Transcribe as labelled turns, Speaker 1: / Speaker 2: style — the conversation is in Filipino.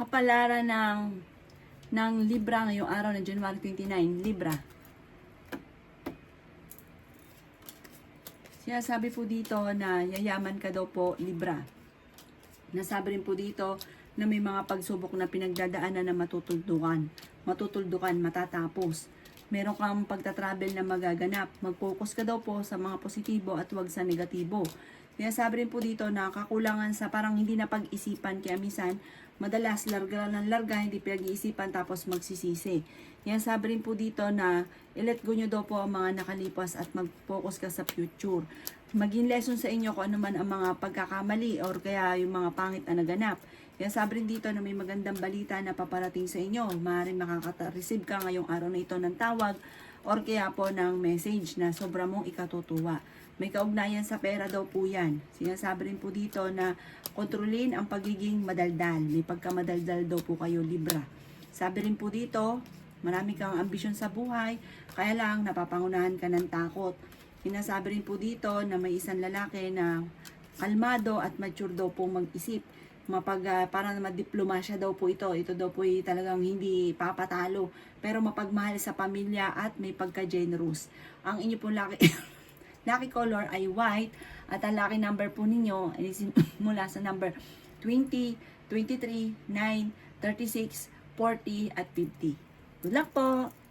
Speaker 1: kapalaran ng Libra ngayong araw ng January 29, Libra. Sinasabi po dito na yayaman ka daw po, Libra. Nasabi rin po dito na may mga pagsubok na pinagdadaanan na matutuldukan, matatapos. Meron kang pagta-travel na magaganap. Mag-focus ka daw po sa mga positibo at huwag sa negatibo. Sinasabi rin po dito na kakulangan sa parang hindi na pag-isipan, kaya minsan madalas larga ng larga, hindi pinag-iisipan tapos magsisisi. Yan, sabi rin po dito na i-let go nyo daw po ang mga nakalipas at mag-focus ka sa future. Maging lesson sa inyo kung ano man ang mga pagkakamali or kaya yung mga pangit na naganap. Yan, sabi rin dito na may magandang balita na paparating sa inyo. Maaaring makaka-receive ka ngayong araw na ito ng tawag or kaya po ng message na sobra mong ikatutuwa. May kaugnayan sa pera daw po yan. Sinasabi rin po dito na kontrolin ang pagiging madaldal. May pagkamadaldal daw po kayo, Libra. Sabi rin po dito, marami kang ambisyon sa buhay, kaya lang napapangunahan ka ng takot. Sinasabi rin po dito na may isang lalaki na kalmado at mature daw po mag-isip. Parang madiplomasya daw po ito. Ito daw po talagang hindi papatalo. Pero mapagmahal sa pamilya at may pagka-generous. Ang inyo po lucky color ay white at ang lucky number po ninyo ay mula sa number 20, 23, 9, 36, 40 at 50. Good luck po!